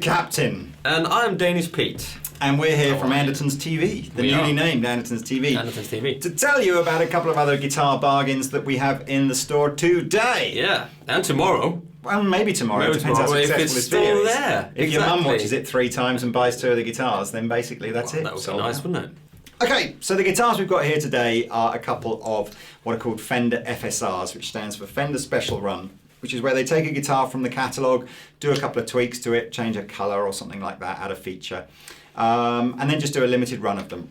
Captain. And I'm Danish Pete. And we're here from Andertons TV, the newly named Andertons TV. Andertons TV. To tell you about a couple of other guitar bargains that we have in the store today. Yeah, and tomorrow. Well, maybe tomorrow. It depends how successful if it's this video still is. there. If your mum watches it 3 times and buys 2 of the guitars, then basically that's it. That would be nice, wouldn't it? Okay, so the guitars we've got here today are a couple of what are called Fender Fsrs, which stands for Fender Special Run, which is where they take a guitar from the catalogue, do a couple of tweaks to it, change a colour or something like that, add a feature, and then just do a limited run of them.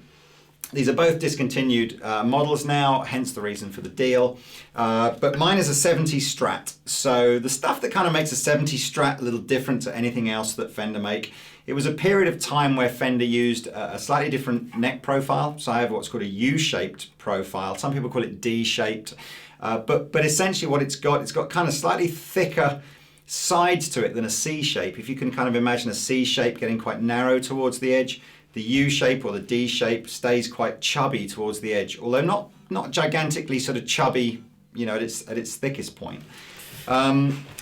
These are both discontinued models now, hence the reason for the deal. But mine is a 70s Strat. So the stuff that kind of makes a 70s Strat a little different to anything else that Fender make, it was a period of time where Fender used a slightly different neck profile. So I have what's called a U-shaped profile. Some people call it D-shaped. But essentially what it's got kind of slightly thicker sides to it than a C shape. If you can kind of imagine a C shape getting quite narrow towards the edge, the U shape or the D shape stays quite chubby towards the edge, although not gigantically sort of chubby, you know, at its thickest point.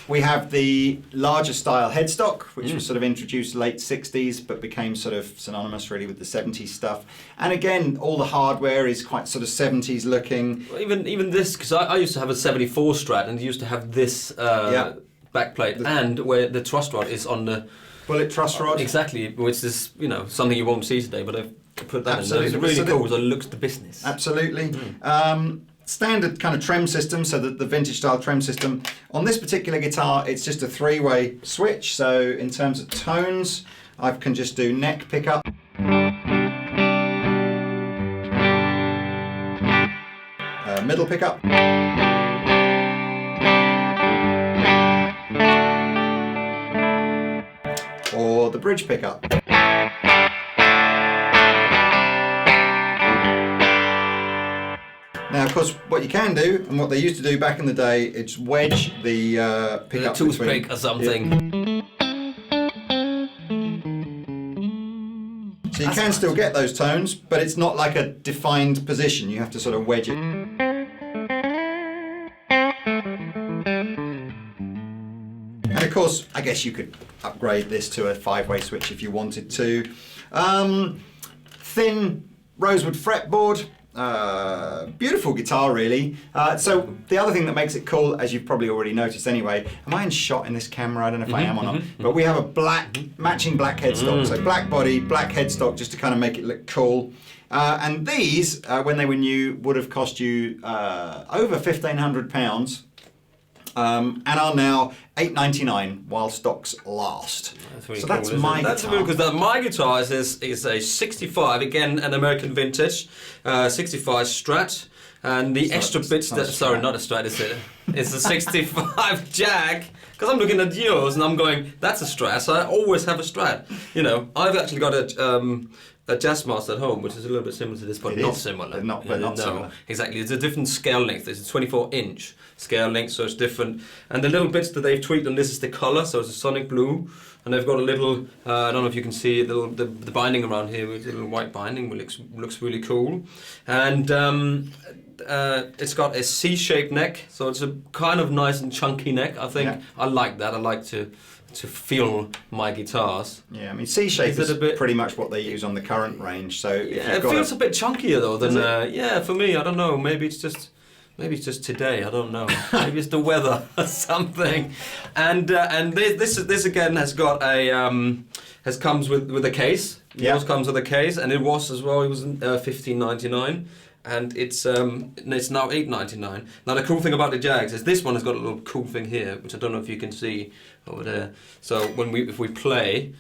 We have the larger style headstock, which was sort of introduced late 60s, but became sort of synonymous really with the 70s stuff. And again, all the hardware is quite sort of 70s looking. Well, even this, because I used to have a 74 Strat and used to have this backplate, and where the truss rod is on the bullet truss rod. Exactly, which is, you know, something you won't see today, but I've put that Absolutely. in there. It's really cool, so it looks the business. Absolutely. Standard kind of trem system, so the vintage style trem system. On this particular guitar, it's just a 3-way switch, so in terms of tones, I can just do neck pickup, middle pickup, or the bridge pickup. Now, of course, what you can do, and what they used to do back in the day, it's wedge the pickup with a toothpick or something. So you can still get those tones, but it's not like a defined position. You have to sort of wedge it. And of course, I guess you could upgrade this to a 5-way switch if you wanted to. Thin rosewood fretboard. Beautiful guitar, really. So the other thing that makes it cool, as you've probably already noticed anyway, am I in shot in this camera? I don't know if I am or not, but we have a matching black headstock. So black body, black headstock, just to kind of make it look cool. And these, when they were new, would have cost you over £1,500. And are now $8.99 while stocks last. That's really so cool, that's my guitar. That's really because my guitar is a 65, again an American vintage, 65 Strat, and the extra bits that sorry, not a Strat, is it? It's a 65 Jag. Because I'm looking at yours and I'm going, that's a Strat. So I always have a Strat. You know, I've actually got a Jazzmaster at home, which is a little bit similar to this, but not similar. Not similar. Exactly. It's a different scale length. It's a 24-inch scale length, so it's different. And the little bits that they've tweaked on this is the color, so it's a sonic blue. And they've got a little, I don't know if you can see the binding around here, with a little white binding, which looks really cool. And it's got a C-shaped neck, so it's a kind of nice and chunky neck. I think I like that. I like to feel my guitars. Yeah, I mean C-shape is pretty much what they use on the current range. So if it feels a bit chunkier though than for me. I don't know. Maybe it's just today. I don't know. Maybe it's the weather or something. And this again has got a comes with a case. Yours comes with a case, and it was as well. It was $15.99. And it's now $8.99. Now the cool thing about the Jags is this one has got a little cool thing here, which I don't know if you can see over there. So if we play,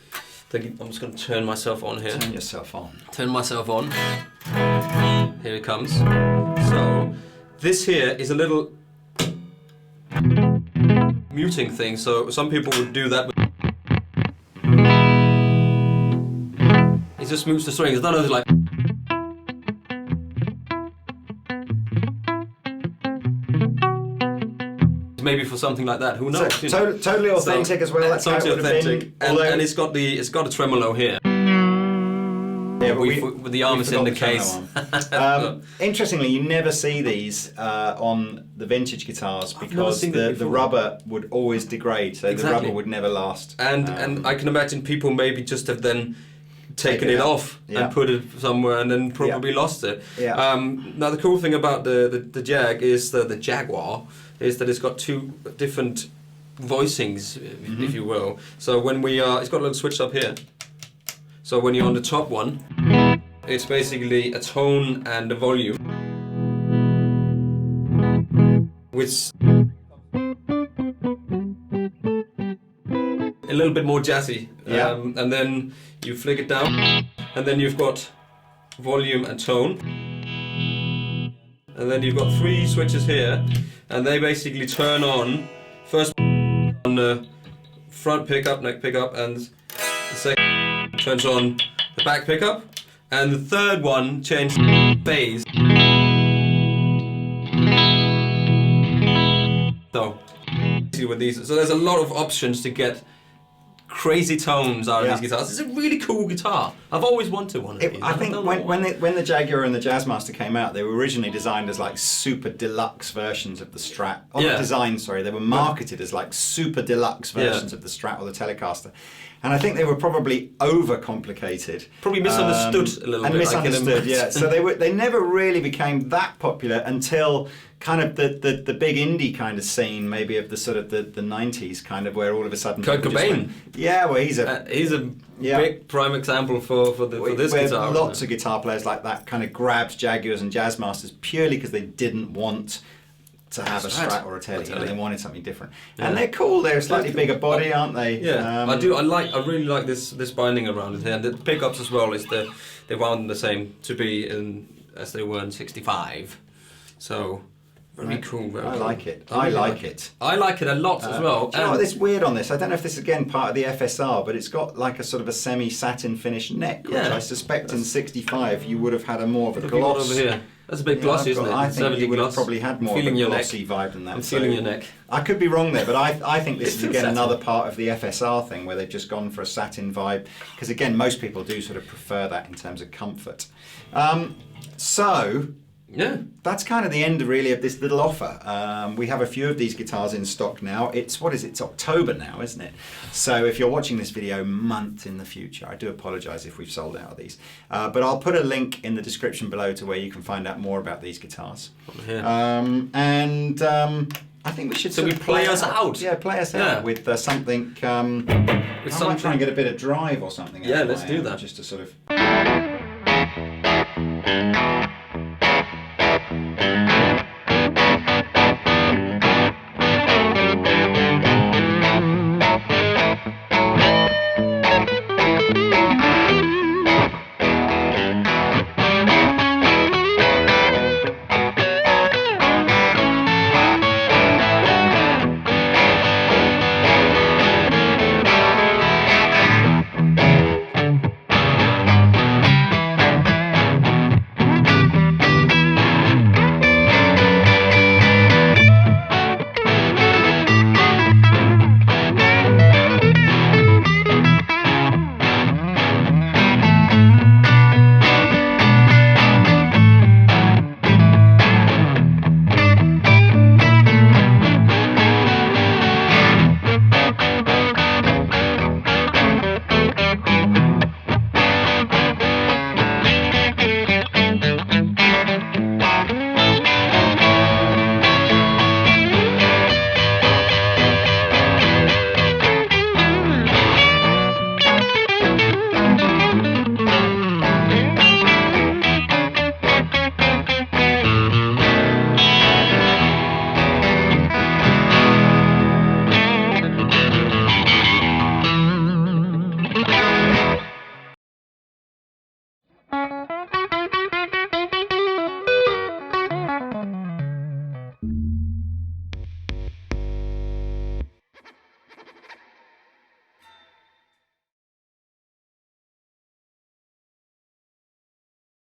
I'm just going to turn myself on here. Turn yourself on. Turn myself on. Here it comes. So this here is a little muting thing. So some people would do that. It just mutes the strings. I don't know, it's like. Maybe for something like that, who knows? So, totally authentic as well. That's totally authentic, and it's got a tremolo here. Yeah, with the arm is in the case. Interestingly, you never see these on the vintage guitars because the rubber would always degrade, so the rubber would never last. And I can imagine people maybe just have then taken it off and put it somewhere and then probably lost it. Yeah. Now the cool thing about the Jag is the Jaguar is that it's got two different voicings, if you will. So when we are, it's got a little switch up here. So when you're on the top one, it's basically a tone and a volume, which a little bit more jazzy. And then you flick it down, and then you've got volume and tone. And then you've got three switches here, and they basically turn on, first on the front pickup, neck pickup, and the second turns on the back pickup, and the third one changes phase. So, with these, so there's a lot of options to get crazy tones out of these guitars. It's a really cool guitar. I've always wanted one of these. I think when the Jaguar and the Jazzmaster came out, they were originally designed as like super deluxe versions of the Strat. Not designed, sorry. They were marketed as like super deluxe versions of the Strat or the Telecaster. And I think they were probably overcomplicated. Probably misunderstood a little bit. And misunderstood, yeah. So they never really became that popular until kind of the big indie kind of scene, maybe of the sort of the 90s, kind of where all of a sudden Kurt Cobain. Well, he's a big prime example for this guitar. Lots of guitar players like that kind of grabbed Jaguars and Jazzmasters purely because they didn't want to have a Strat or a Tele. They wanted something different, and they're cool. They're a slightly bigger body, aren't they? Yeah, I do. I really like this binding around it here, and the pickups as well. They wound the same to be as they were in '65. So very cool. I like it. I like it. I like it a lot as well. Do you know what is weird on this? I don't know if this is again part of the FSR, but it's got like a sort of a semi-satin finish neck, which I suspect in '65 you would have had a more of a gloss. Over here. That's a bit glossy, isn't it? I think you would have probably had more of a glossy vibe than that. I'm feeling your neck. I could be wrong there, but I think this is again another part of the FSR thing where they've just gone for a satin vibe, because again most people do sort of prefer that in terms of comfort. That's kind of the end really of this little offer. We have a few of these guitars in stock now. It's October now, isn't it? So if you're watching this video a month in the future, I do apologise if we've sold out of these. But I'll put a link in the description below to where you can find out more about these guitars. I think we should. So we play us out. Yeah, play us out with something. I might try and get a bit of drive or something. Yeah, let's do that. Just to sort of.